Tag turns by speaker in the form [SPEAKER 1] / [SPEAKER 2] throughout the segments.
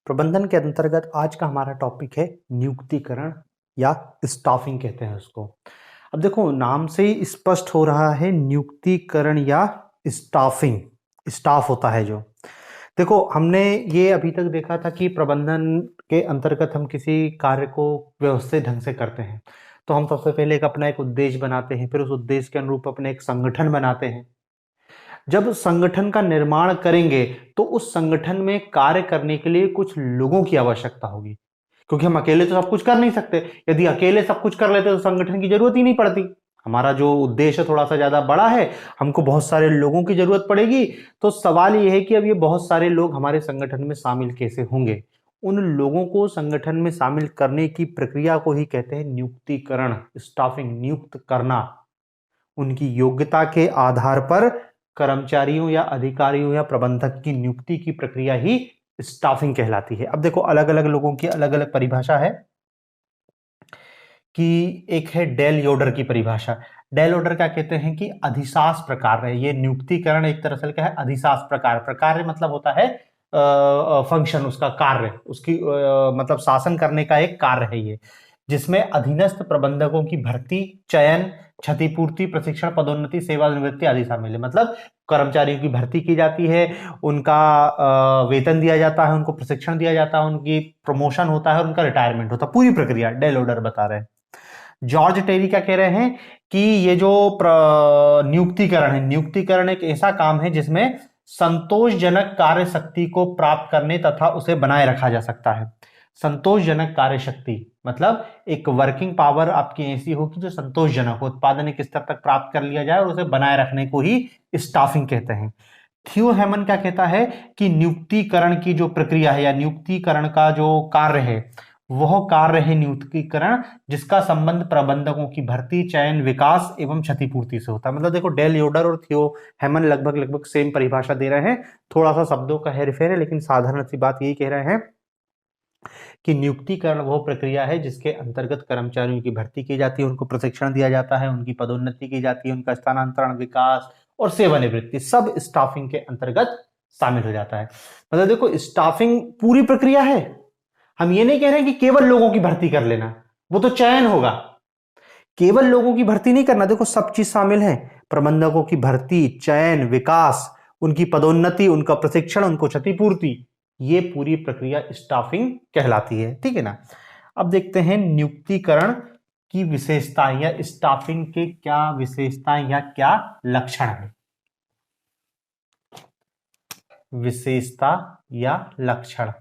[SPEAKER 1] प्रबंधन के अंतर्गत आज का हमारा टॉपिक है नियुक्तिकरण या स्टाफिंग कहते हैं उसको। अब देखो नाम से ही स्पष्ट हो रहा है नियुक्तिकरण या स्टाफिंग। स्टाफ होता है जो, देखो हमने ये अभी तक देखा था कि प्रबंधन के अंतर्गत हम किसी कार्य को व्यवस्थित ढंग से करते हैं तो हम सबसे पहले अपना एक उद्देश्य बनाते हैं, फिर उस उद्देश्य के अनुरूप अपने एक संगठन बनाते हैं। जब संगठन का निर्माण करेंगे तो उस संगठन में कार्य करने के लिए कुछ लोगों की आवश्यकता होगी, क्योंकि हम अकेले तो सब कुछ कर नहीं सकते। यदि अकेले सब कुछ कर लेते तो संगठन की जरूरत ही नहीं पड़ती। हमारा जो उद्देश्य थोड़ा सा ज्यादा बड़ा है, हमको बहुत सारे लोगों की जरूरत पड़ेगी। तो सवाल यह है कि अब ये बहुत सारे लोग हमारे संगठन में शामिल कैसे होंगे। उन लोगों को संगठन में शामिल करने की प्रक्रिया को ही कहते हैं नियुक्तिकरण, स्टाफिंग, नियुक्त करना। उनकी योग्यता के आधार पर कर्मचारियों या अधिकारियों या प्रबंधक की नियुक्ति की प्रक्रिया ही स्टाफिंग कहलाती है। अब देखो अलग अलग लोगों की अलग अलग परिभाषा है कि एक है डेल योडर की परिभाषा। डेल योडर क्या कहते हैं कि अधिशास प्रकार है। ये नियुक्तिकरण एक तरह से क्या है, अधिशास प्रकार। प्रकार मतलब होता है फंक्शन, उसका कार्य, उसकी मतलब शासन करने का एक कार्य है ये, जिसमें अधीनस्थ प्रबंधकों की भर्ती, चयन, क्षतिपूर्ति, प्रशिक्षण, पदोन्नति, सेवानिवृत्ति आदि शामिल है। मतलब कर्मचारियों की भर्ती की जाती है, उनका वेतन दिया जाता है, उनको प्रशिक्षण दिया जाता है, उनकी प्रमोशन होता है, उनका रिटायरमेंट होता है। पूरी प्रक्रिया डेल ऑर्डर बता रहे हैं। जॉर्ज टेरी क्या कह रहे हैं कि ये जो नियुक्तिकरण है, नियुक्तिकरण एक ऐसा काम है जिसमें संतोषजनक कार्य शक्ति को प्राप्त करने तथा उसे बनाए रखा जा सकता है। संतोषजनक कार्य शक्ति मतलब एक वर्किंग पावर आपकी ऐसी हो कि जो संतोषजनक हो, उत्पादन एक स्तर तक प्राप्त कर लिया जाए और उसे बनाए रखने को ही स्टाफिंग कहते हैं। थियो हेमन क्या कहता है कि नियुक्तिकरण की जो प्रक्रिया है या नियुक्तिकरण का जो कार्य है वह कार्य है नियुक्तिकरण जिसका संबंध प्रबंधकों की भर्ती, चयन, विकास एवं क्षतिपूर्ति से होता है। मतलब देखो डेल योडर और थियो हेमन लगभग लगभग सेम परिभाषा दे रहे हैं, थोड़ा सा शब्दों का हेरफेर है, लेकिन साधारण सी बात यही कह रहे हैं कि नियुक्तिकरण वह प्रक्रिया है जिसके अंतर्गत कर्मचारियों की भर्ती की जाती है, उनको प्रशिक्षण दिया जाता है, उनकी पदोन्नति की जाती है, उनका स्थानांतरण, विकास और सेवानिवृत्ति सब स्टाफिंग के अंतर्गत शामिल हो जाता है। मतलब देखो स्टाफिंग पूरी प्रक्रिया है। हम ये नहीं कह रहे कि केवल लोगों की भर्ती कर लेना, वो तो चयन होगा। केवल लोगों की भर्ती नहीं करना, देखो सब चीज शामिल है। प्रबंधकों की भर्ती, चयन, विकास, उनकी पदोन्नति, उनका प्रशिक्षण, उनको क्षतिपूर्ति, ये पूरी प्रक्रिया स्टाफिंग कहलाती है। ठीक है ना। अब देखते हैं नियुक्तिकरण की विशेषताएं या स्टाफिंग के क्या विशेषताएं या क्या लक्षण है। विशेषता या लक्षण,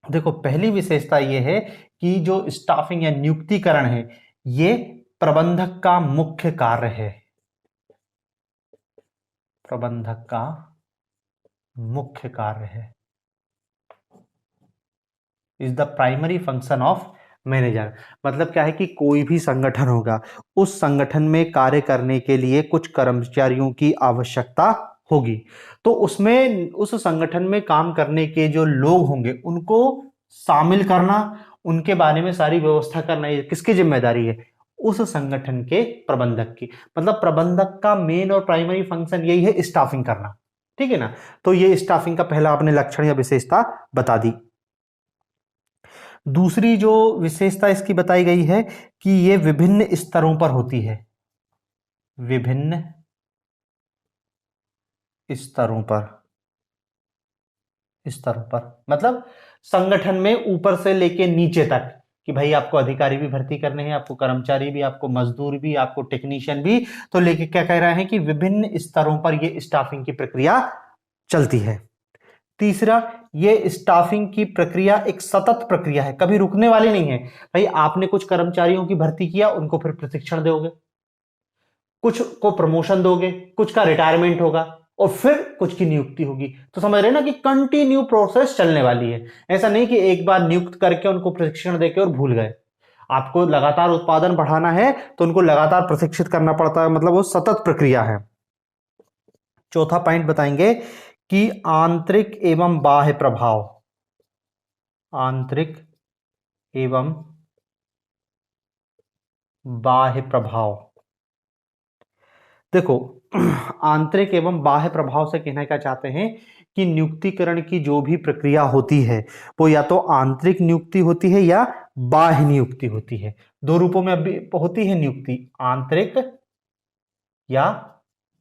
[SPEAKER 1] देखो पहली विशेषता यह है कि जो स्टाफिंग या नियुक्तिकरण है ये प्रबंधक का मुख्य कार्य है। प्रबंधक का मुख्य कार्य है, is the primary function of manager. मतलब क्या है कि कोई भी संगठन होगा, उस संगठन में कार्य करने के लिए कुछ कर्मचारियों की आवश्यकता होगी, तो उसमें उस संगठन में काम करने के जो लोग होंगे उनको शामिल करना, उनके बारे में सारी व्यवस्था करना, ये किसकी जिम्मेदारी है, उस संगठन के प्रबंधक की। मतलब प्रबंधक का मेन और प्राइमरी फंक्शन यही है, स्टाफिंग करना। ठीक है ना। तो ये स्टाफिंग का पहला आपने लक्षण या विशेषता बता दी। दूसरी जो विशेषता इसकी बताई गई है कि ये विभिन्न स्तरों पर होती है। विभिन्न स्तरों पर, स्तरों पर मतलब संगठन में ऊपर से लेके नीचे तक, कि भाई आपको अधिकारी भी भर्ती करने हैं, आपको कर्मचारी भी, आपको मजदूर भी, आपको टेक्नीशियन भी, तो लेके क्या कह रहे हैं कि विभिन्न स्तरों पर ये स्टाफिंग की प्रक्रिया चलती है। तीसरा, ये स्टाफिंग की प्रक्रिया एक सतत प्रक्रिया है, कभी रुकने वाली नहीं है। भाई आपने कुछ कर्मचारियों की भर्ती किया, उनको फिर प्रशिक्षण दोगे, कुछ को प्रमोशन दोगे, कुछ का रिटायरमेंट होगा और फिर कुछ की नियुक्ति होगी। तो समझ रहे ना कि कंटिन्यू प्रोसेस चलने वाली है। ऐसा नहीं कि एक बार नियुक्त करके उनको प्रशिक्षण देके और भूल गए। आपको लगातार उत्पादन बढ़ाना है तो उनको लगातार प्रशिक्षित करना पड़ता है, मतलब वो सतत प्रक्रिया है। चौथा पॉइंट बताएंगे कि आंतरिक एवं बाह्य प्रभाव, आंतरिक एवं बाह्य प्रभाव। देखो आंतरिक एवं बाह्य प्रभाव से कहना क्या चाहते हैं कि नियुक्तिकरण की जो भी प्रक्रिया होती है वो या तो आंतरिक नियुक्ति होती है या बाह्य नियुक्ति होती है। दो रूपों में अभी होती है नियुक्ति, आंतरिक या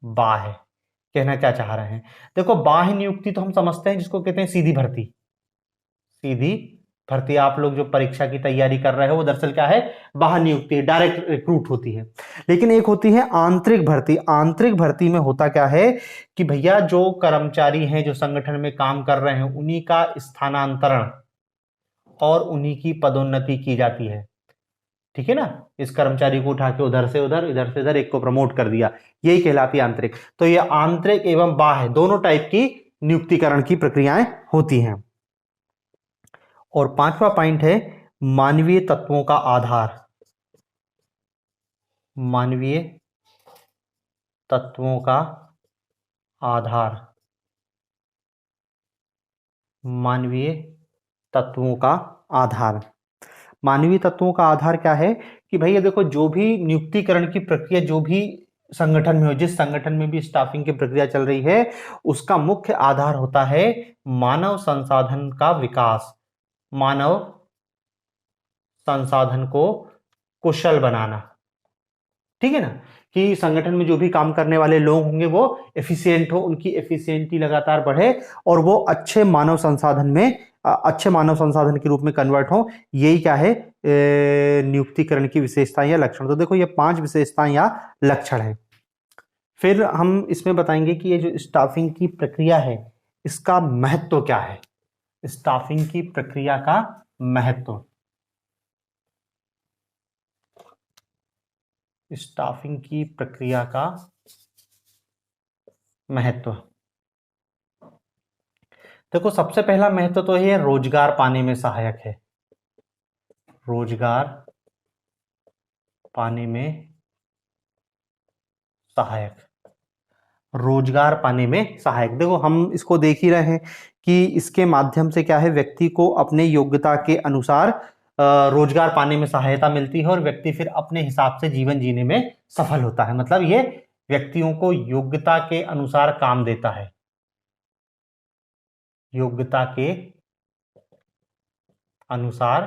[SPEAKER 1] बाह्य। कहना क्या चाह रहे हैं, देखो बाह्य नियुक्ति तो हम समझते हैं जिसको कहते हैं सीधी भर्ती। सीधी भर्ती, आप लोग जो परीक्षा की तैयारी कर रहे हो वो दरअसल क्या है, बाह्य नियुक्ति है, डायरेक्ट रिक्रूट होती है। लेकिन एक होती है आंतरिक भर्ती। आंतरिक भर्ती में होता क्या है कि भैया जो कर्मचारी हैं जो संगठन में काम कर रहे हैं उन्हीं का स्थानांतरण और उन्हीं की पदोन्नति की जाती है। ठीक है ना, इस कर्मचारी को उठा के उधर से उधर, इधर से इधर, एक को प्रमोट कर दिया, यही कहलाती है आंतरिक। तो ये आंतरिक एवं बाह्य दोनों टाइप की नियुक्तिकरण की प्रक्रियाएं होती हैं। और पांचवा पॉइंट है मानवीय तत्वों का आधार। मानवीय तत्वों का आधार। मानवीय तत्वों का आधार। मानवीय तत्वों का आधार क्या है कि भैया देखो जो भी नियुक्तिकरण की प्रक्रिया जो भी संगठन में हो, जिस संगठन में भी स्टाफिंग की प्रक्रिया चल रही है उसका मुख्य आधार होता है मानव संसाधन का विकास, मानव संसाधन को कुशल बनाना। ठीक है ना, कि संगठन में जो भी काम करने वाले लोग होंगे वो एफिशिएंट हो, उनकी एफिशिएंसी लगातार बढ़े और वो अच्छे मानव संसाधन में अच्छे मानव संसाधन के रूप में कन्वर्ट हो। यही क्या है नियुक्तिकरण की विशेषताएं या लक्षण। तो देखो ये 5 विशेषताएं या लक्षण है। फिर हम इसमें बताएंगे कि ये जो स्टाफिंग की प्रक्रिया है इसका महत्व क्या है। स्टाफिंग की प्रक्रिया का महत्व। स्टाफिंग की प्रक्रिया का महत्व। देखो सबसे पहला महत्व तो ये रोजगार पाने में सहायक है। रोजगार पाने में सहायक। रोजगार पाने में सहायक, देखो हम इसको देख ही रहे हैं कि इसके माध्यम से क्या है व्यक्ति को अपने योग्यता के अनुसार रोजगार पाने में सहायता मिलती है और व्यक्ति फिर अपने हिसाब से जीवन जीने में सफल होता है। मतलब ये व्यक्तियों को योग्यता के अनुसार काम देता है, योग्यता के अनुसार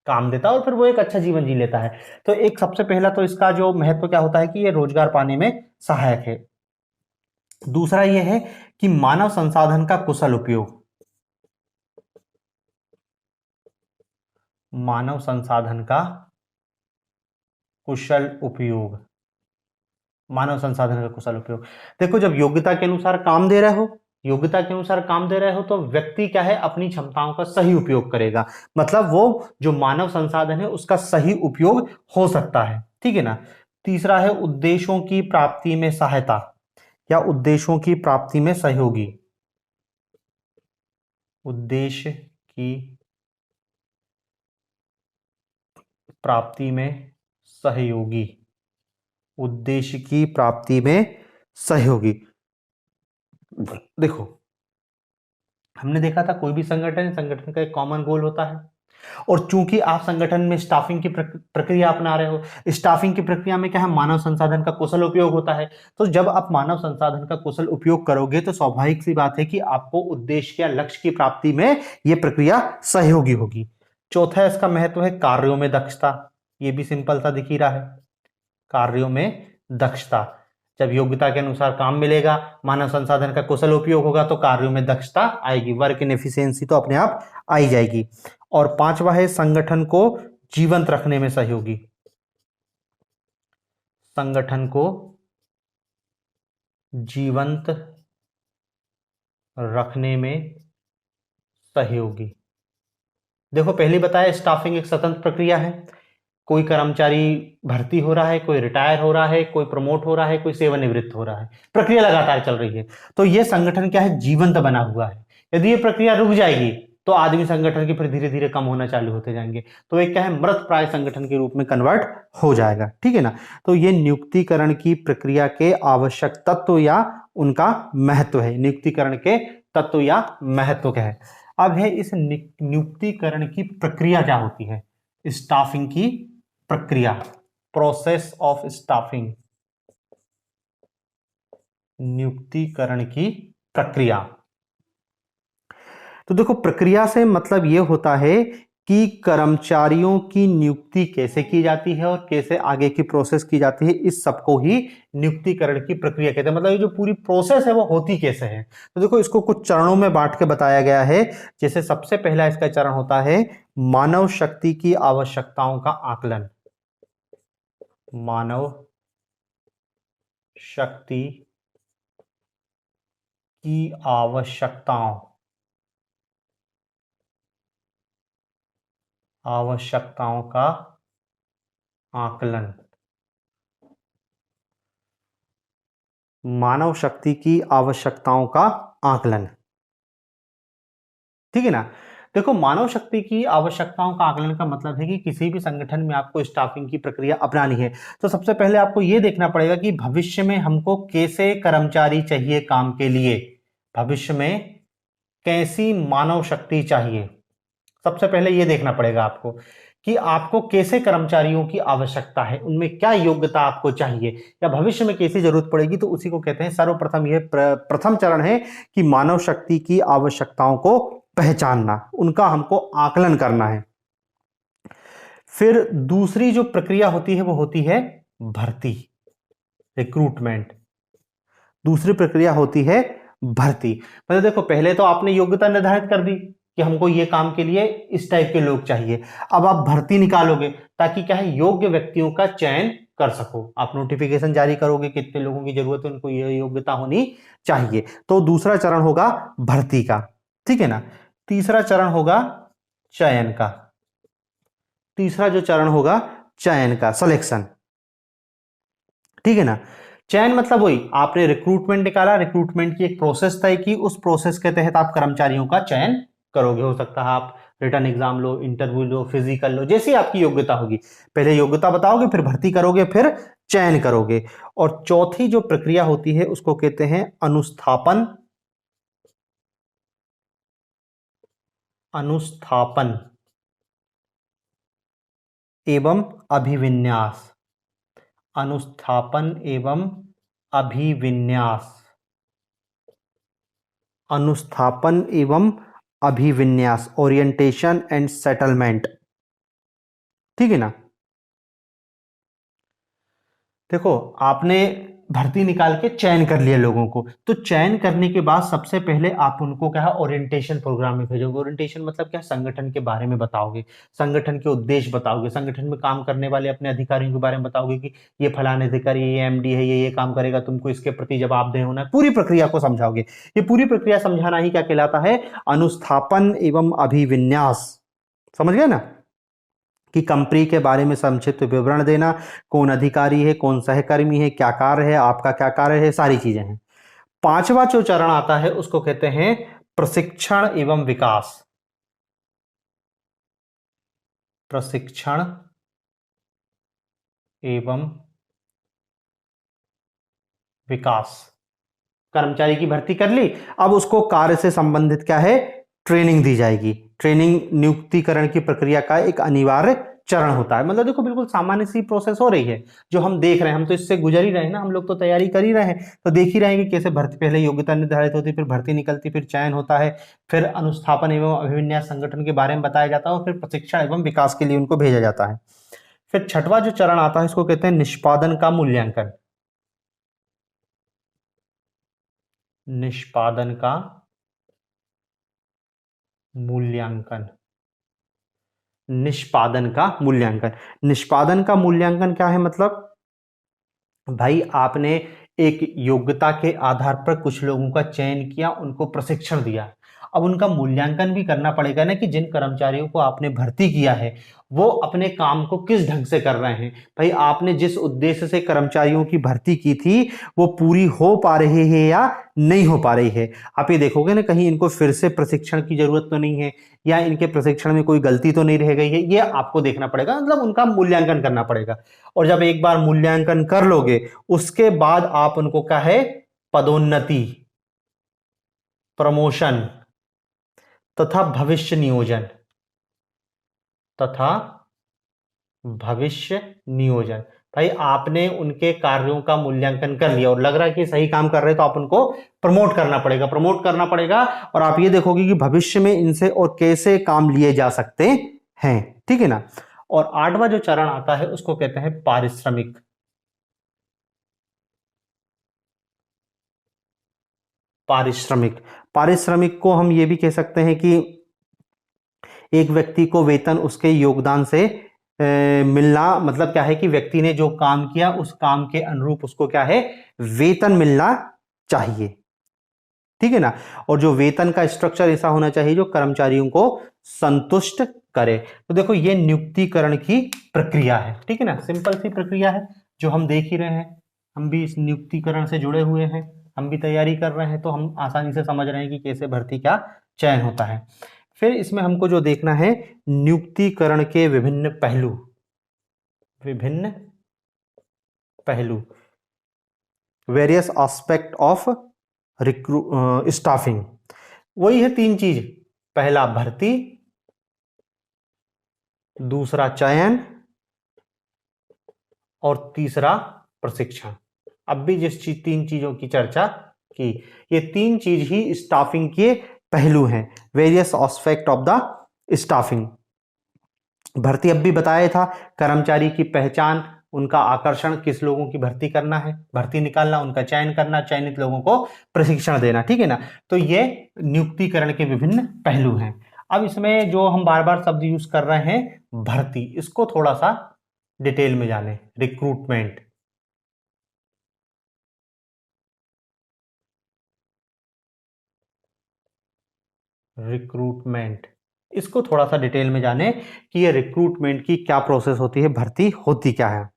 [SPEAKER 1] काम देता है और फिर वो एक अच्छा जीवन जी लेता है। तो एक सबसे पहला तो इसका जो महत्व क्या होता है कि ये रोजगार पाने में सहायक है। दूसरा ये है कि मानव संसाधन का कुशल उपयोग। मानव संसाधन का कुशल उपयोग। मानव संसाधन का कुशल उपयोग, देखो जब योग्यता के अनुसार काम दे रहे हो, योग्यता के अनुसार काम दे रहे हो तो व्यक्ति क्या है अपनी क्षमताओं का सही उपयोग करेगा। मतलब वो जो मानव संसाधन है उसका सही उपयोग हो सकता है। ठीक है ना। तीसरा है उद्देश्यों की प्राप्ति में सहायता या उद्देश्यों की प्राप्ति में सहयोगी। उद्देश्य की प्राप्ति में सहयोगी। उद्देश्य की प्राप्ति में सहयोगी। देखो हमने देखा था कोई भी संगठन का एक कॉमन गोल होता है और चूंकि आप संगठन में स्टाफिंग की प्रक्रिया अपना रहे हो, स्टाफिंग की प्रक्रिया में क्या है मानव संसाधन का कुशल उपयोग होता है। तो जब आप मानव संसाधन का कुशल उपयोग करोगे तो स्वाभाविक सी बात है कि आपको उद्देश्य या लक्ष्य की प्राप्ति में यह प्रक्रिया सहयोगी होगी। चौथा इसका महत्व है कार्यों में दक्षता। यह भी सिंपल सा दिख ही रहा है, कार्यों में दक्षता। जब योग्यता के अनुसार काम मिलेगा, मानव संसाधन का कुशल उपयोग होगा तो कार्यों में दक्षता आएगी, वर्क इन एफिशिएंसी तो अपने आप आई जाएगी। और पांचवा है संगठन को जीवंत रखने में सहयोगी। संगठन को जीवंत रखने में सहयोगी। देखो पहले बताया स्टाफिंग एक स्वतंत्र प्रक्रिया है, कोई कर्मचारी भर्ती हो रहा है, कोई रिटायर हो रहा है, कोई प्रमोट हो रहा है, कोई सेवानिवृत्त हो रहा है, प्रक्रिया लगातार चल रही है। तो यह संगठन क्या है जीवंत बना हुआ है। यदि ये प्रक्रिया रुक जाएगी तो आदमी संगठन के फिर धीरे धीरे कम होना चालू होते जाएंगे, तो एक क्या है मृत प्राय संगठन के रूप में कन्वर्ट हो जाएगा। ठीक है ना। तो ये नियुक्तिकरण की प्रक्रिया के आवश्यक तत्व या उनका महत्व है। नियुक्तिकरण के तत्व या महत्व क्या है। अब है इस नियुक्तिकरण की प्रक्रिया क्या होती है, स्टाफिंग की प्रक्रिया। प्रोसेस ऑफ स्टाफिंग, नियुक्तिकरण की प्रक्रिया। तो देखो, प्रक्रिया से मतलब यह होता है कि कर्मचारियों की नियुक्ति कैसे की जाती है और कैसे आगे की प्रोसेस की जाती है, इस सबको ही नियुक्तिकरण की प्रक्रिया कहते हैं। मतलब ये जो पूरी प्रोसेस है वो होती कैसे है। तो देखो, इसको कुछ चरणों में बांट के बताया गया है। जैसे सबसे पहला इसका चरण होता है मानव शक्ति की आवश्यकताओं का आकलन। मानव शक्ति की आवश्यकताओं का आकलन। मानव शक्ति की आवश्यकताओं का आकलन, ठीक है ना। देखो, मानव शक्ति की आवश्यकताओं का आकलन का मतलब है कि किसी भी संगठन में आपको स्टाफिंग की प्रक्रिया अपनानी है तो सबसे पहले आपको यह देखना पड़ेगा कि भविष्य में हमको कैसे कर्मचारी चाहिए काम के लिए, भविष्य में कैसी मानव शक्ति चाहिए। सबसे पहले यह देखना पड़ेगा आपको कि आपको कैसे कर्मचारियों की आवश्यकता है, उनमें क्या योग्यता आपको चाहिए या भविष्य में कैसी जरूरत पड़ेगी। तो उसी को कहते हैं, सर्वप्रथम यह प्रथम चरण है कि मानव शक्ति की आवश्यकताओं को पहचानना, उनका हमको आकलन करना है। फिर दूसरी जो प्रक्रिया होती है वो होती है भर्ती, रिक्रूटमेंट। दूसरी प्रक्रिया होती है भर्ती। मतलब देखो, पहले तो आपने योग्यता निर्धारित कर दी कि हमको ये काम के लिए इस टाइप के लोग चाहिए। अब आप भर्ती निकालोगे ताकि क्या है, योग्य व्यक्तियों का चयन कर सको। आप नोटिफिकेशन जारी करोगे कितने लोगों की जरूरत है, उनको ये योग्यता होनी चाहिए। तो दूसरा चरण होगा भर्ती का, ठीक है ना। तीसरा चरण होगा चयन का। तीसरा जो चरण होगा चयन का, सिलेक्शन, ठीक है ना। चयन मतलब वही, आपने रिक्रूटमेंट निकाला, रिक्रूटमेंट की एक प्रोसेस तय की, उस प्रोसेस के तहत आप कर्मचारियों का चयन करोगे। हो सकता है आप रिटर्न एग्जाम लो, इंटरव्यू लो, फिजिकल लो, जैसी आपकी योग्यता होगी। पहले योग्यता बताओगे, फिर भर्ती करोगे, फिर चयन करोगे। और चौथी जो प्रक्रिया होती है उसको कहते हैं अनुस्थापन। अनुस्थापन एवं अभिविन्यास। अनुस्थापन एवं अभिविन्यास। अनुस्थापन एवं अभिविन्यास, ओरिएंटेशन एंड सेटलमेंट, ठीक है ना। देखो, आपने भर्ती निकाल के चयन कर लिया लोगों को, तो चयन करने के बाद सबसे पहले आप उनको क्या है, ओरिएंटेशन प्रोग्राम में भेजोगे। ओरिएंटेशन मतलब क्या, संगठन के बारे में बताओगे, संगठन के उद्देश्य बताओगे, संगठन में काम करने वाले अपने अधिकारियों के बारे में बताओगे कि ये फलाने अधिकारी, ये एमडी है, ये काम करेगा, तुमको इसके प्रति जवाबदेह होना है। पूरी प्रक्रिया को समझाओगे। ये पूरी प्रक्रिया समझाना ही क्या कहलाता है, अनुस्थापन एवं अभिविन्यास। समझ गए ना, कि कंपनी के बारे में संक्षिप्त विवरण देना, कौन अधिकारी है, कौन सहकर्मी है, क्या कार्य है, आपका क्या कार्य है, सारी चीजें हैं। पांचवा जो चरण आता है उसको कहते हैं प्रशिक्षण एवं विकास। प्रशिक्षण एवं विकास। कर्मचारी की भर्ती कर ली, अब उसको कार्य से संबंधित क्या है, ट्रेनिंग दी जाएगी। ट्रेनिंग नियुक्तिकरण की प्रक्रिया का एक अनिवार्य चरण होता है। मतलब देखो, बिल्कुल सामान्य सी प्रोसेस हो रही है जो हम देख रहे हैं, हम तो इससे गुजर ही रहे हैं ना, हम लोग तो तैयारी कर ही रहे हैं, तो देख ही रहे हैं कि कैसे भर्ती, पहले योग्यता निर्धारित होती है, फिर भर्ती निकलती, फिर चयन होता है, फिर अनुस्थापन एवं अभिविन्यास संगठन के बारे में बताया जाता है, और फिर प्रशिक्षण एवं विकास के लिए उनको भेजा जाता है। फिर छठवां जो चरण आता है इसको कहते हैं निष्पादन का मूल्यांकन। निष्पादन का मूल्यांकन। निष्पादन का मूल्यांकन। निष्पादन का मूल्यांकन क्या है, मतलब भाई आपने एक योग्यता के आधार पर कुछ लोगों का चयन किया, उनको प्रशिक्षण दिया, अब उनका मूल्यांकन भी करना पड़ेगा ना कि जिन कर्मचारियों को आपने भर्ती किया है वो अपने काम को किस ढंग से कर रहे हैं। भाई आपने जिस उद्देश्य से कर्मचारियों की भर्ती की थी वो पूरी हो पा रही है या नहीं हो पा रही है। आप ये देखोगे ना, कहीं इनको फिर से प्रशिक्षण की जरूरत तो नहीं है, या इनके प्रशिक्षण में कोई गलती तो नहीं रह गई है, ये आपको देखना पड़ेगा। मतलब उनका मूल्यांकन करना पड़ेगा। और जब एक बार मूल्यांकन कर लोगे उसके बाद आप उनको क्या है, पदोन्नति, प्रमोशन तथा भविष्य नियोजन भाई आपने उनके कार्यों का मूल्यांकन कर लिया और लग रहा है कि सही काम कर रहे हैं, तो आप उनको प्रमोट करना पड़ेगा, प्रमोट करना पड़ेगा। और आप ये देखोगे कि भविष्य में इनसे और कैसे काम लिए जा सकते हैं, ठीक है ना। और 8वां जो चरण आता है उसको कहते हैं पारिश्रमिक। पारिश्रमिक पारिश्रमिक को हम ये भी कह सकते हैं कि एक व्यक्ति को वेतन उसके योगदान से मिलना, मतलब क्या है कि व्यक्ति ने जो काम किया उस काम के अनुरूप उसको क्या है, वेतन मिलना चाहिए, ठीक है ना। और जो वेतन का स्ट्रक्चर ऐसा होना चाहिए जो कर्मचारियों को संतुष्ट करे। तो देखो ये नियुक्तिकरण की प्रक्रिया है, ठीक है ना, सिंपल सी प्रक्रिया है जो हम देख ही रहे हैं। हम भी इस नियुक्तिकरण से जुड़े हुए हैं, हम भी तैयारी कर रहे हैं, तो हम आसानी से समझ रहे हैं कि कैसे भर्ती का चयन होता है। फिर इसमें हमको जो देखना है, नियुक्तिकरण के विभिन्न पहलू, विभिन्न पहलू, वेरियस एस्पेक्ट ऑफ स्टाफिंग। वही है 3 चीज, पहला भर्ती, दूसरा चयन और तीसरा प्रशिक्षण। अब भी जिस 3 चीजों की चर्चा की, ये 3 चीज ही स्टाफिंग के पहलू हैं, various aspect of the staffing. भर्ती अब भी बताया था, कर्मचारी की पहचान, उनका आकर्षण, किस लोगों की भर्ती करना है, भर्ती निकालना, उनका चयन करना, चयनित लोगों को प्रशिक्षण देना, ठीक है ना। तो ये नियुक्तिकरण के विभिन्न पहलू हैं। अब इसमें जो हम बार बार शब्द यूज कर रहे हैं भर्ती, इसको थोड़ा सा डिटेल में जाने। रिक्रूटमेंट, रिक्रूटमेंट, इसको थोड़ा सा डिटेल में जाने कि ये रिक्रूटमेंट की क्या प्रोसेस होती है, भर्ती होती क्या है,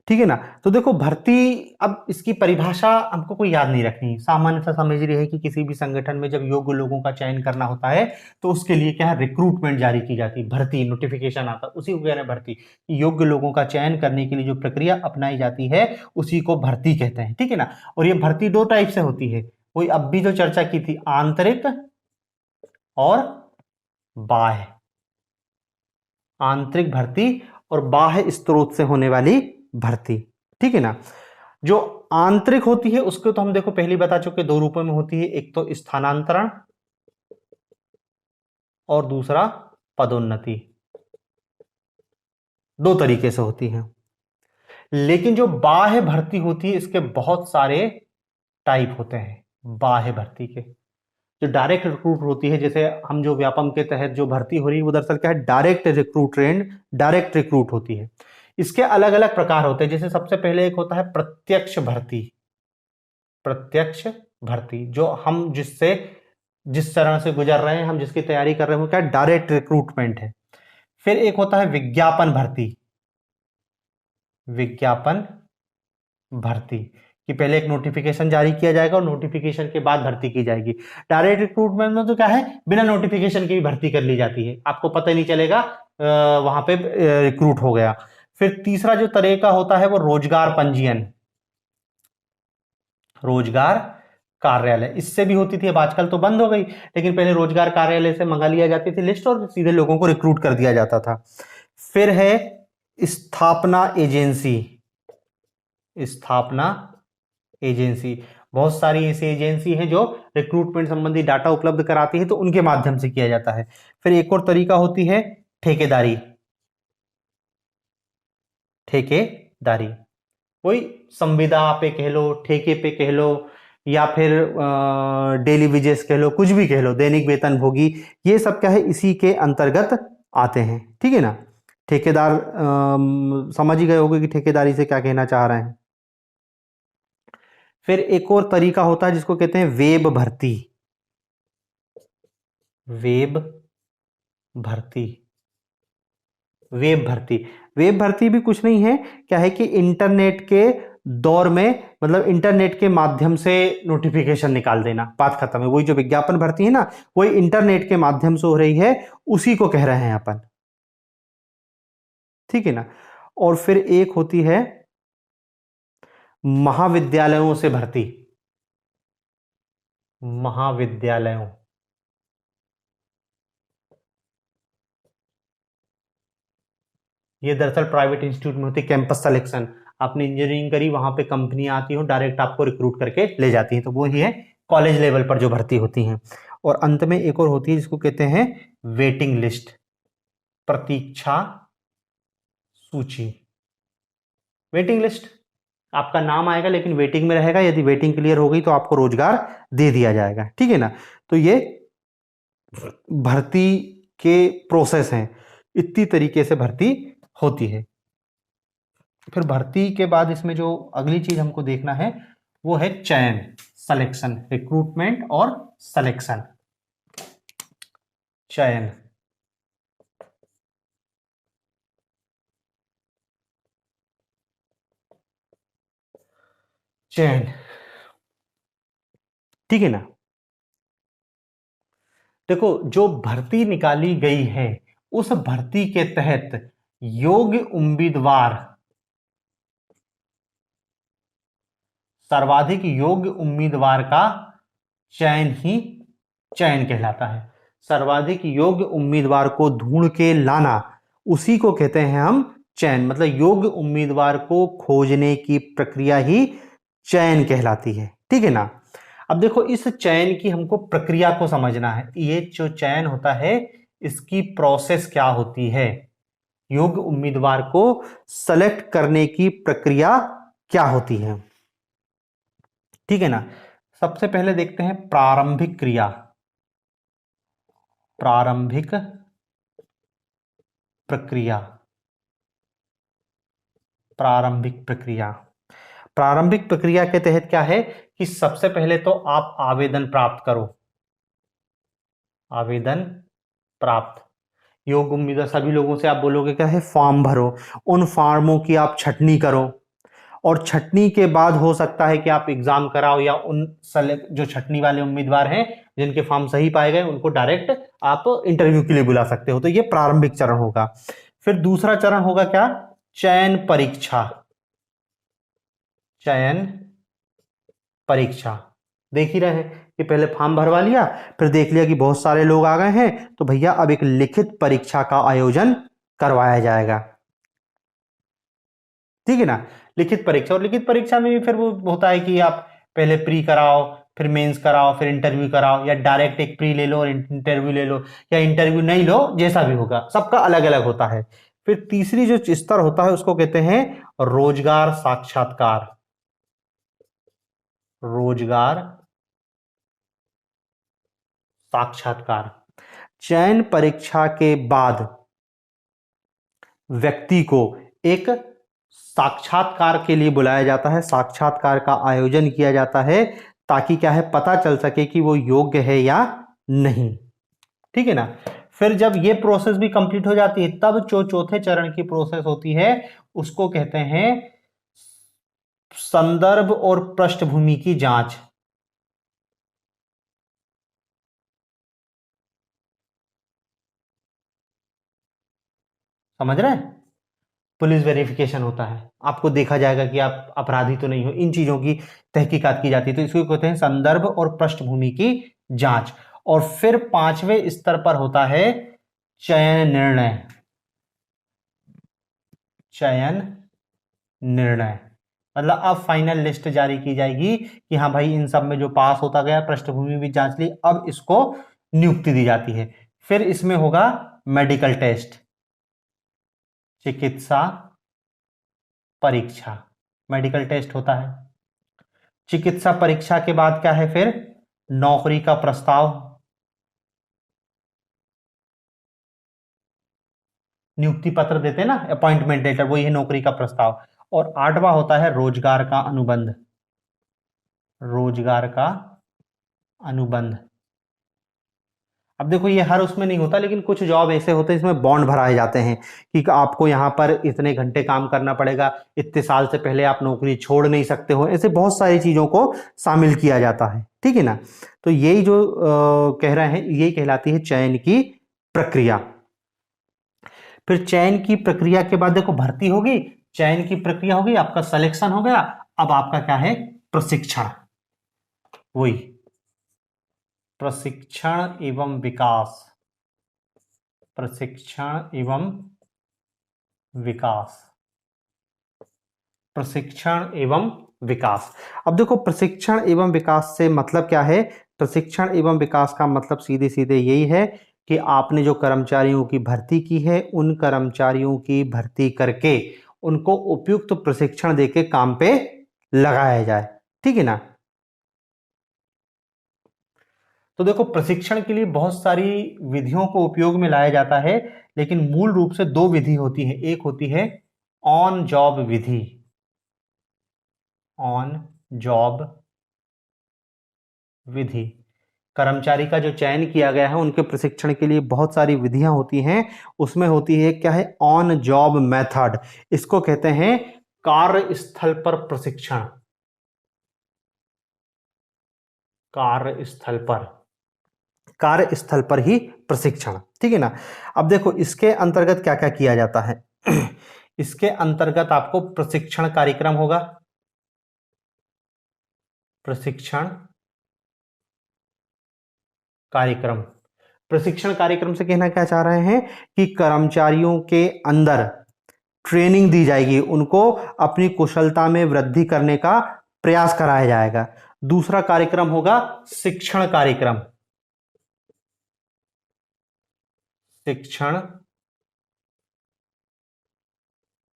[SPEAKER 1] ठीक है ना। तो देखो भर्ती, अब इसकी परिभाषा हमको कोई याद नहीं रखनी, सामान्य सा समझ रही है कि किसी भी संगठन में जब योग्य लोगों का चयन करना होता है तो उसके लिए क्या है, रिक्रूटमेंट जारी की जाती है, भर्ती नोटिफिकेशन आता है, उसी को कह रहे हैं भर्ती। योग्य लोगों का चयन करने के लिए जो प्रक्रिया अपनाई जाती है उसी को भर्ती कहते हैं, ठीक है ना। और ये भर्ती 2 टाइप से होती है, वही अब भी जो चर्चा की थी, आंतरिक और बाह्य। आंतरिक भर्ती और बाह्य स्रोत से होने वाली भर्ती, ठीक है ना। जो आंतरिक होती है उसको तो हम देखो पहले बता चुके, 2 रूपों में होती है, एक तो स्थानांतरण और दूसरा पदोन्नति, 2 तरीके से होती है। लेकिन जो बाह्य भर्ती होती है इसके बहुत सारे टाइप होते हैं बाह्य भर्ती के। जो डायरेक्ट रिक्रूट होती है, जैसे हम जो व्यापम के तहत जो भर्ती हो रही है वो दरअसल क्या है, डायरेक्ट रिक्रूटमेंट, डायरेक्ट रिक्रूट होती है। इसके अलग अलग प्रकार होते हैं, जैसे सबसे पहले एक होता है प्रत्यक्ष भर्ती। प्रत्यक्ष भर्ती जो हम जिस चरण से गुजर रहे हैं, हम जिसकी तैयारी कर रहे हैं वो क्या है, डायरेक्ट रिक्रूटमेंट है। फिर एक होता है विज्ञापन भर्ती। विज्ञापन भर्ती कि पहले एक नोटिफिकेशन जारी किया जाएगा और नोटिफिकेशन के बाद भर्ती की जाएगी। डायरेक्ट रिक्रूटमेंट में तो क्या है, बिना नोटिफिकेशन के भी भर्ती कर ली जाती है, आपको पता ही नहीं चलेगा वहां पे रिक्रूट हो गया। फिर तीसरा जो तरीका होता है वो रोजगार पंजीयन, रोजगार कार्यालय, इससे भी होती थी, अब आजकल तो बंद हो गई, लेकिन पहले रोजगार कार्यालय से मंगा लिया जाती थी लिस्ट और सीधे लोगों को रिक्रूट कर दिया जाता था। फिर है स्थापना एजेंसी। स्थापना एजेंसी, बहुत सारी ऐसी एजेंसी हैं जो रिक्रूटमेंट संबंधी डाटा उपलब्ध कराती है, तो उनके माध्यम से किया जाता है। फिर एक और तरीका होती है ठेकेदारी। ठेकेदारी वही संविदा पे कह लो, ठेके पे कह लो, या फिर डेली वेजेस कह लो, कुछ भी कह लो, दैनिक वेतन भोगी, ये सब क्या है, इसी के अंतर्गत आते हैं, ठीक है ना। ठेकेदार समझ ही गए होंगे कि ठेकेदारी से क्या कहना चाह रहे हैं। फिर एक और तरीका होता है जिसको कहते हैं वेब भर्ती। वेब भर्ती, वेब भर्ती, वेब भर्ती भी कुछ नहीं है, क्या है कि इंटरनेट के दौर में, मतलब इंटरनेट के माध्यम से नोटिफिकेशन निकाल देना, बात खत्म है। वही जो विज्ञापन भर्ती है ना, वही इंटरनेट के माध्यम से हो रही है, उसी को कह रहे हैं अपन, ठीक है ना। और फिर एक होती है महाविद्यालयों से भर्ती। महाविद्यालयों, ये दरअसल प्राइवेट इंस्टीट्यूट में होती है कैंपस सिलेक्शन। आपने इंजीनियरिंग करी, वहां पे कंपनियां आती हो, डायरेक्ट आपको रिक्रूट करके ले जाती हैं, तो वो ही है कॉलेज लेवल पर जो भर्ती होती हैं। और अंत में एक और होती है जिसको कहते हैं वेटिंग लिस्ट, प्रतीक्षा सूची। वेटिंग लिस्ट, आपका नाम आएगा लेकिन वेटिंग में रहेगा, यदि वेटिंग क्लियर हो गई तो आपको रोजगार दे दिया जाएगा, ठीक है ना। तो ये भर्ती के प्रोसेस हैं, इतनी तरीके से भर्ती होती है। फिर भर्ती के बाद इसमें जो अगली चीज हमको देखना है वो है चयन, सिलेक्शन, रिक्रूटमेंट और सिलेक्शन। चयन, चयन, ठीक है ना। देखो जो भर्ती निकाली गई है उस भर्ती के तहत योग्य उम्मीदवार, सर्वाधिक योग्य उम्मीदवार का चयन ही चयन कहलाता है। सर्वाधिक योग्य उम्मीदवार को ढूंढ के लाना, उसी को कहते हैं हम चयन। मतलब योग्य उम्मीदवार को खोजने की प्रक्रिया ही चयन कहलाती है, ठीक है ना। अब देखो इस चयन की हमको प्रक्रिया को समझना है। ये जो चयन होता है इसकी प्रोसेस क्या होती है, योग्य उम्मीदवार को सेलेक्ट करने की प्रक्रिया क्या होती है, ठीक है ना। सबसे पहले देखते हैं प्रारंभिक क्रिया, प्रारंभिक प्रक्रिया, प्रारंभिक प्रक्रिया। प्रारंभिक प्रक्रिया के तहत क्या है कि सबसे पहले तो आप आवेदन प्राप्त करो, आवेदन प्राप्त, योग्य उम्मीदवार सभी लोगों से आप बोलोगे क्या है, फॉर्म भरो, उन फॉर्मों की आप छटनी करो, और छटनी के बाद हो सकता है कि आप एग्जाम कराओ, या उन जो छटनी वाले उम्मीदवार हैं जिनके फॉर्म सही पाए गए उनको डायरेक्ट आप इंटरव्यू के लिए बुला सकते हो। तो ये प्रारंभिक चरण होगा। फिर दूसरा चरण होगा क्या, चयन परीक्षा, चयन परीक्षा। देख ही रहे हैं कि पहले फॉर्म भरवा लिया, फिर देख लिया कि बहुत सारे लोग आ गए हैं, तो भैया अब एक लिखित परीक्षा का आयोजन करवाया जाएगा, ठीक है ना। लिखित परीक्षा, और लिखित परीक्षा में भी फिर वो होता है कि आप पहले प्री कराओ, फिर मेंस कराओ, फिर इंटरव्यू कराओ, या डायरेक्ट एक प्री ले लो और इंटरव्यू ले लो, या इंटरव्यू नहीं लो, जैसा भी होगा, सबका अलग अलग होता है। फिर तीसरी जो स्तर होता है उसको कहते हैं रोजगार साक्षात्कार, रोजगार साक्षात्कार। चयन परीक्षा के बाद व्यक्ति को एक साक्षात्कार के लिए बुलाया जाता है, साक्षात्कार का आयोजन किया जाता है, ताकि क्या है पता चल सके कि वो योग्य है या नहीं, ठीक है ना। फिर जब ये प्रोसेस भी कंप्लीट हो जाती है तब जो चौथे चरण की प्रोसेस होती है उसको कहते हैं संदर्भ और पृष्ठभूमि की जांच। समझ रहे हैं, पुलिस वेरिफिकेशन होता है, आपको देखा जाएगा कि आप अपराधी तो नहीं हो, इन चीजों की तहकीकात की जाती है, तो इसको कहते हैं संदर्भ और पृष्ठभूमि की जांच। और फिर पांचवें स्तर पर होता है चयन निर्णय, चयन निर्णय। मतलब अब फाइनल लिस्ट जारी की जाएगी कि हाँ भाई इन सब में जो पास होता गया, पृष्ठभूमि भी जांच ली, अब इसको नियुक्ति दी जाती है। फिर इसमें होगा मेडिकल टेस्ट, चिकित्सा परीक्षा, मेडिकल टेस्ट होता है। चिकित्सा परीक्षा के बाद क्या है, फिर नौकरी का प्रस्ताव, नियुक्ति पत्र देते हैं ना, अपॉइंटमेंट लेटर, वही है नौकरी का प्रस्ताव। और आठवां होता है रोजगार का अनुबंध, रोजगार का अनुबंध। अब देखो ये हर उसमें नहीं होता, लेकिन कुछ जॉब ऐसे होते हैं इसमें बॉन्ड भराए जाते हैं कि आपको यहाँ पर इतने घंटे काम करना पड़ेगा, इतने साल से पहले आप नौकरी छोड़ नहीं सकते हो, ऐसे बहुत सारी चीजों को शामिल किया जाता है, ठीक है ना। तो यही जो कह रहे हैं यही कहलाती है चयन की प्रक्रिया। फिर चयन की प्रक्रिया के बाद देखो भर्ती होगी, चयन की प्रक्रिया होगी, आपका सिलेक्शन हो गया, अब आपका क्या है, प्रशिक्षण, वही प्रशिक्षण एवं विकास, प्रशिक्षण एवं विकास, प्रशिक्षण एवं विकास। अब देखो प्रशिक्षण एवं विकास से मतलब क्या है? प्रशिक्षण एवं विकास का मतलब सीधे सीधे यही है कि आपने जो कर्मचारियों की भर्ती की है, उन कर्मचारियों की भर्ती करके उनको उपयुक्त प्रशिक्षण देके काम पे लगाया जाए, ठीक है ना। तो देखो प्रशिक्षण के लिए बहुत सारी विधियों को उपयोग में लाया जाता है, लेकिन मूल रूप से दो विधि होती है। एक होती है ऑन जॉब विधि, ऑन जॉब विधि। कर्मचारी का जो चयन किया गया है उनके प्रशिक्षण के लिए बहुत सारी विधियां होती हैं। उसमें होती है क्या है? On job method. इसको कहते हैं कार्यस्थल पर प्रशिक्षण, कार्यस्थल पर, कार्यस्थल पर ही प्रशिक्षण, ठीक है ना। अब देखो इसके अंतर्गत क्या क्या किया जाता है। इसके अंतर्गत आपको प्रशिक्षण कार्यक्रम होगा, प्रशिक्षण कार्यक्रम। प्रशिक्षण कार्यक्रम से कहना क्या चाह रहे हैं कि कर्मचारियों के अंदर ट्रेनिंग दी जाएगी, उनको अपनी कुशलता में वृद्धि करने का प्रयास कराया जाएगा। दूसरा कार्यक्रम होगा शिक्षण कार्यक्रम, शिक्षण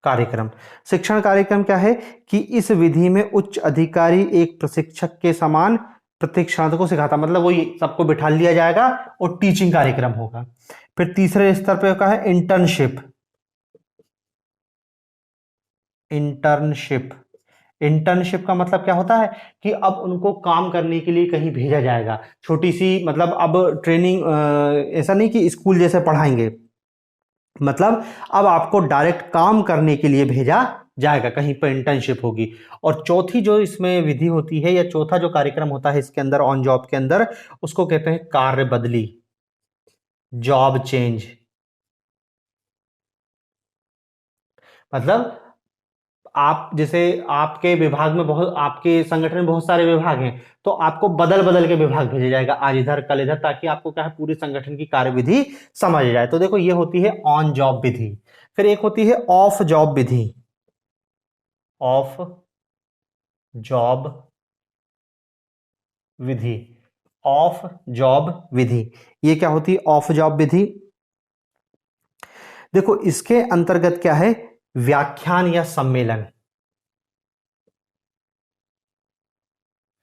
[SPEAKER 1] कार्यक्रम। शिक्षण कार्यक्रम क्या है कि इस विधि में उच्च अधिकारी एक प्रशिक्षक के समान प्रशिक्षणार्थी सिखाता, मतलब वही सबको बिठा लिया जाएगा और टीचिंग कार्यक्रम होगा। फिर तीसरे स्तर पे क्या है? Internship, internship. इंटर्नशिप का मतलब क्या होता है कि अब उनको काम करने के लिए कहीं भेजा जाएगा, छोटी सी, मतलब अब ट्रेनिंग, ऐसा नहीं कि स्कूल जैसे पढ़ाएंगे, मतलब अब आपको डायरेक्ट काम करने के लिए भेजा जाएगा, कहीं पर इंटर्नशिप होगी। और चौथी जो इसमें विधि होती है, या चौथा जो कार्यक्रम होता है इसके अंदर, ऑन जॉब के अंदर, उसको कहते हैं कार्य बदली, जॉब चेंज। मतलब आप जैसे आपके विभाग में बहुत, आपके संगठन में बहुत सारे विभाग हैं, तो आपको बदल बदल के विभाग भेजा जाएगा, आज इधर कल इधर, ताकि आपको क्या है पूरे संगठन की कार्यविधि समझ जाए। तो देखो ये होती है ऑन जॉब विधि। फिर एक होती है ऑफ जॉब विधि, ऑफ जॉब विधि, ऑफ जॉब विधि। ये क्या होती है ऑफ जॉब विधि? देखो इसके अंतर्गत क्या है? व्याख्यान या सम्मेलन,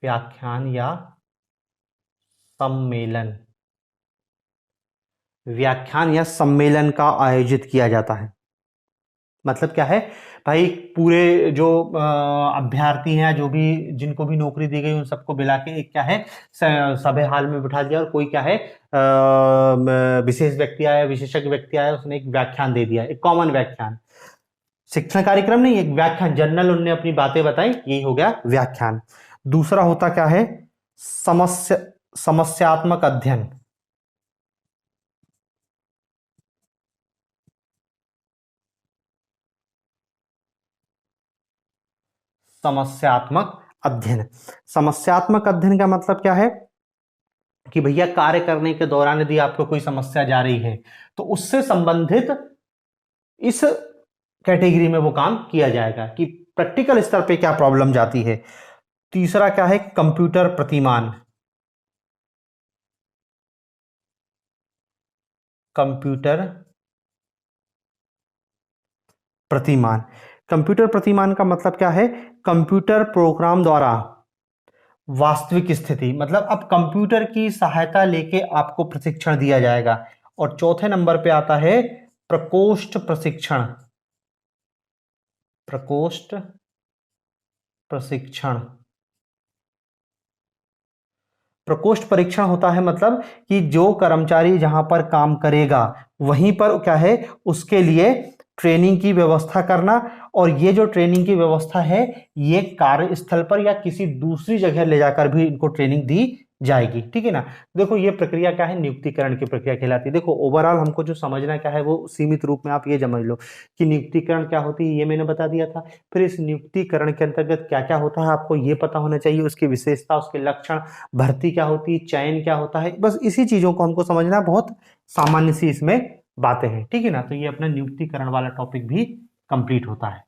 [SPEAKER 1] व्याख्यान या सम्मेलन, व्याख्यान या सम्मेलन का आयोजित किया जाता है। मतलब क्या है भाई, पूरे जो अभ्यर्थी हैं, जो भी जिनको भी नौकरी दी गई, उन सबको मिला के एक क्या है, सभा हाल में बिठा दिया, और कोई क्या है विशेष व्यक्ति आया, विशेषज्ञ व्यक्ति आया, उसने एक व्याख्यान दे दिया, एक कॉमन व्याख्यान। शिक्षण कार्यक्रम नहीं, एक व्याख्यान, जनरल उनने अपनी बातें बताई, यही हो गया व्याख्यान। दूसरा होता क्या है? समस्यात्मक अध्ययन, समस्यात्मक अध्ययन। समस्यात्मक अध्ययन का मतलब क्या है कि भैया कार्य करने के दौरान यदि आपको कोई समस्या जा रही है, तो उससे संबंधित इस कैटेगरी में वो काम किया जाएगा कि प्रैक्टिकल स्तर पे क्या प्रॉब्लम जाती है। तीसरा क्या है? कंप्यूटर प्रतिमान, कंप्यूटर प्रतिमान। कंप्यूटर प्रतिमान का मतलब क्या है? कंप्यूटर प्रोग्राम द्वारा वास्तविक स्थिति, मतलब अब कंप्यूटर की सहायता लेके आपको प्रशिक्षण दिया जाएगा। और चौथे नंबर पे आता है प्रकोष्ठ प्रशिक्षण, प्रकोष्ठ प्रशिक्षण। प्रकोष्ठ परीक्षण होता है मतलब कि जो कर्मचारी जहां पर काम करेगा वहीं पर क्या है, उसके लिए ट्रेनिंग की व्यवस्था करना, और ये जो ट्रेनिंग की व्यवस्था है ये कार्यस्थल पर या किसी दूसरी जगह ले जाकर भी इनको ट्रेनिंग दी जाएगी, ठीक है ना। देखो ये प्रक्रिया क्या है? नियुक्तिकरण की प्रक्रिया कहलाती है। देखो ओवरऑल हमको जो समझना क्या है वो सीमित रूप में आप ये समझ लो कि नियुक्तिकरण क्या होती है, ये मैंने बता दिया था। फिर इस नियुक्तिकरण के अंतर्गत क्या क्या होता है आपको ये पता होना चाहिए, उसकी विशेषता, उसके लक्षण, भर्ती क्या होती है, चयन क्या होता है, बस इसी चीजों को हमको समझना, बहुत सामान्य सी इसमें बातें हैं, ठीक है ना। तो ये अपना नियुक्तिकरण वाला टॉपिक भी कंप्लीट होता है।